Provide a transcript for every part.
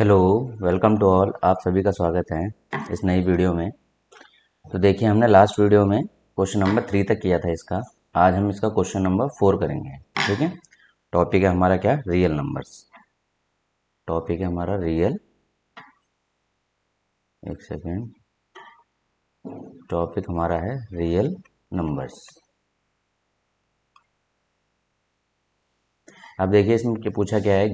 Hello, welcome to all. आप सभी का स्वागत है इस नई वीडियो में। तो देखिए, हमने लास्ट वीडियो में क्वेश्चन नंबर 3 तक किया था इसका। आज हम इसका क्वेश्चन नंबर 4 करेंगे। ठीक है। टॉपिक है हमारा क्या? Real numbers. टॉपिक है हमारा रियल, एक सेकेंड। टॉपिक हमारा है रियल नंबर्स। अब देखिए, इसमें क्या पूछा गया है।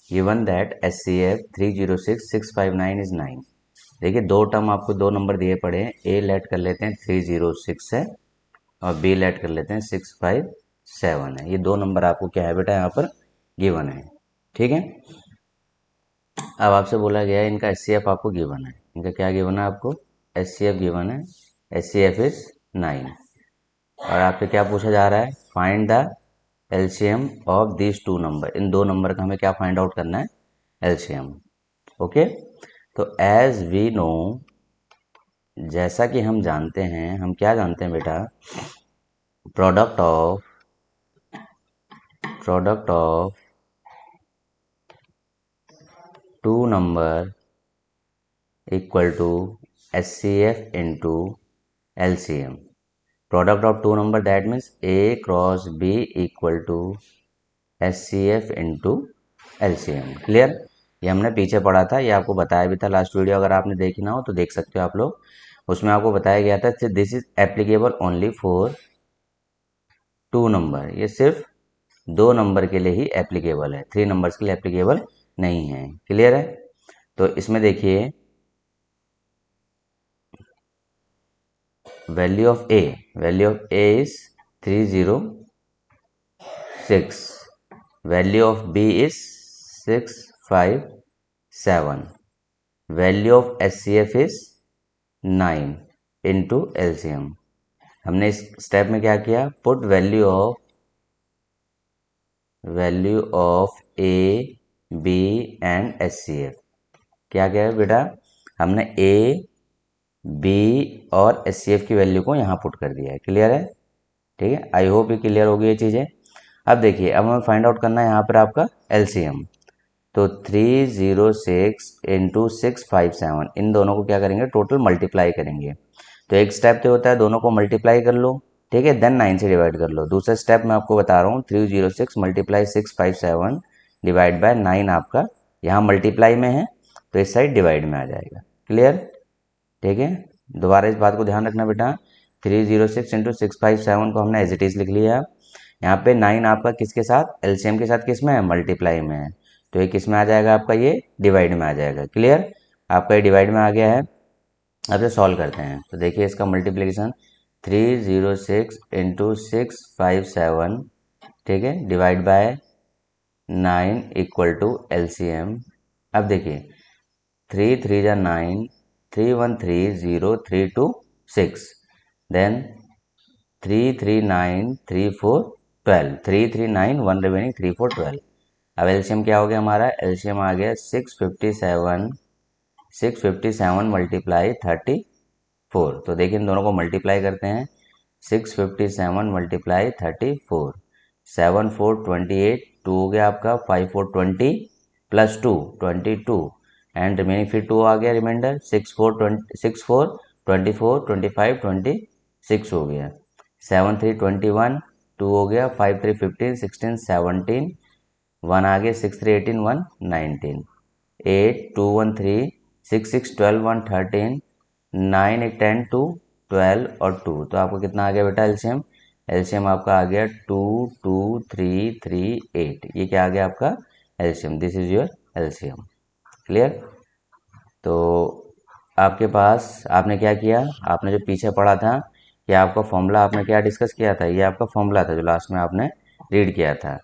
Given that SCF 306,659 is 9। देखिए, दो टर्म आपको दो नंबर दिए पड़े हैं। ए लेट कर लेते हैं 306 है और बी लेट कर लेते हैं 657 है। ये दो नंबर आपको क्या है बेटा यहाँ पर गिवन है। ठीक है। अब आपसे बोला गया है इनका SCF आपको गिवन है। इनका क्या गिवन है आपको? SCF गिवन है। SCF is 9। और आपसे क्या पूछा जा रहा है? Find the LCM of these two number. इन दो नंबर का हमें क्या फाइंड आउट करना है? LCM। ओके। तो एज वी नो, जैसा कि हम जानते हैं, हम क्या जानते हैं बेटा? Product of two number equal to SCF into LCM. Product of two number, that means A cross B equal to SCF into LCM. Clear? ये हमने पीछे पढ़ा था, ये आपको बताया भी था लास्ट वीडियो। अगर आपने देखी ना हो तो देख सकते हो आप लोग। उसमें आपको बताया गया था this is applicable only for two number. ये सिर्फ दो नंबर के लिए ही एप्लीकेबल है, 3 नंबर्स के लिए एप्लीकेबल नहीं है। क्लियर है? तो इसमें देखिए, value of a is 306। Value of b is 657। Value of SCF is 9 into LCM। हमने इस स्टेप में क्या किया? Put value of a, b and SCF। क्या क्या है बेटा? हमने ए, बी और SCF की वैल्यू को यहाँ पुट कर दिया है। क्लियर है? ठीक है। आई होप ये क्लियर हो गई ये चीज़ें। अब देखिए, अब हमें फाइंड आउट करना है यहाँ पर आपका LCM। तो 306 इंटू 657, इन दोनों को क्या करेंगे? टोटल मल्टीप्लाई करेंगे। तो एक स्टेप तो होता है दोनों को मल्टीप्लाई कर लो, ठीक है, देन 9 से डिवाइड कर लो। दूसरा स्टेप मैं आपको बता रहा हूँ, 306 मल्टीप्लाई 657 डिवाइड बाय 9। आपका यहाँ मल्टीप्लाई में है तो इस साइड डिवाइड में आ जाएगा। क्लियर? ठीक है। दोबारा इस बात को ध्यान रखना बेटा। 306 इंटू 657 को हमने एज इट इज लिख लिया। यहाँ पे 9 आपका किसके साथ? LCM के साथ किस में है? मल्टीप्लाई में है। तो ये किस में आ जाएगा आपका? ये डिवाइड में आ जाएगा। क्लियर? आपका ये डिवाइड में आ गया है। अब ये सॉल्व करते हैं। तो देखिए इसका मल्टीप्लिकेशन 306 इंटू 657, ठीक है, divide by 9 equal to LCM। अब देखिए 3 3 जा 9, 3 1 3 0 3 2 6, देन 3 3 9 3 4 12, 3 3 9 1 रिमेनिंग 3 4 12। अब एलसीएम क्या हो गया हमारा? एलसीएम आ गया 657 मल्टीप्लाई 34। तो देखिए इन दोनों को मल्टीप्लाई करते हैं। 657 मल्टीप्लाई 34, 7 4 28, 2 हो गया आपका, 5 4 20 प्लस 2 22, एंड रिमेनिंग फिर 2 आ गया रिमाइंडर। 6 4 24 25 26 हो गया। 7 3 21, 2 हो गया, 5 3 15 16 17, 1 आ गया, 6 3 18 1 19, 8 2 1 3 6 6 12 1 13, 9 1 10 2 12 और 2। तो आपको कितना आ गया बेटा एलसीएम? एलसीएम आपका आ गया 2 2 3 3 8। ये क्या आ गया आपका LCM? This is your LCM. Clear? तो आपके पास आपने क्या किया? आपने जो पीछे पढ़ा था, ये आपका फॉर्मूला आपने क्या डिस्कस किया था? ये आपका फॉर्मूला था जो लास्ट में आपने रीड किया था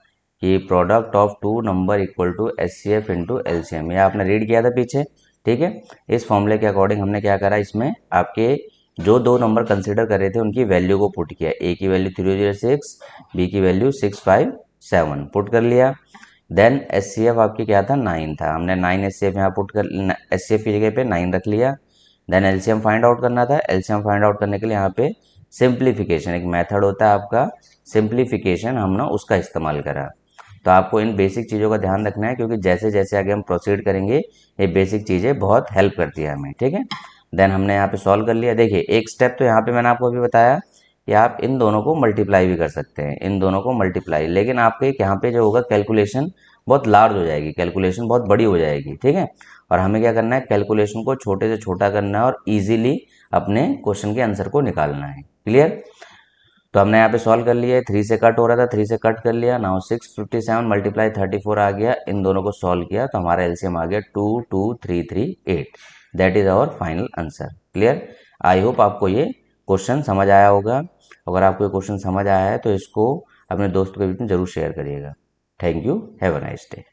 कि product of two number equal to SCF into LCM। ये आपने रीड किया था पीछे। ठीक है। इस फॉर्मूले के अकॉर्डिंग हमने क्या करा, इसमें आपके जो दो नंबर कंसिडर कर रहे थे उनकी वैल्यू को पुट किया। ए की वैल्यू 306, बी की वैल्यू 657 पुट कर लिया। देन SCF आपकी क्या था? 9 था। हमने 9 SCF यहाँ पुट कर, SCF की जगह पे 9 रख लिया। देन LCM फाइंड आउट करना था। LCM फाइंड आउट करने के लिए यहाँ पे सिंप्लीफिकेशन एक मेथड होता है आपका, सिंप्लीफिकेशन, हमने उसका इस्तेमाल करा। तो आपको इन बेसिक चीज़ों का ध्यान रखना है, क्योंकि जैसे जैसे आगे हम प्रोसीड करेंगे ये बेसिक चीज़ें बहुत हेल्प करती है हमें, ठीक है। देन हमने यहाँ पे सॉल्व कर लिया। देखिए एक स्टेप तो यहाँ पे मैंने आपको अभी बताया कि आप इन दोनों को मल्टीप्लाई भी कर सकते हैं, इन दोनों को मल्टीप्लाई, लेकिन आपके यहाँ पे जो होगा कैलकुलेशन बहुत लार्ज हो जाएगी, कैलकुलेशन बहुत बड़ी हो जाएगी, ठीक है। और हमें क्या करना है, कैलकुलेशन को छोटे से छोटा करना है और ईजिली अपने क्वेश्चन के आंसर को निकालना है। क्लियर। तो हमने यहाँ पे सॉल्व कर लिया है, 3 से कट हो रहा था, 3 से कट कर लिया। नाउ 657 मल्टीप्लाई 34 आ गया, इन दोनों को सॉल्व किया तो हमारा एलसीएम आ गया 22338। That is our final answer. Clear. I hope आपको ये क्वेश्चन समझ आया होगा। अगर आपको ये क्वेश्चन समझ आया है तो इसको अपने दोस्तों के बीच में जरूर शेयर करिएगा। Thank you, have a nice day.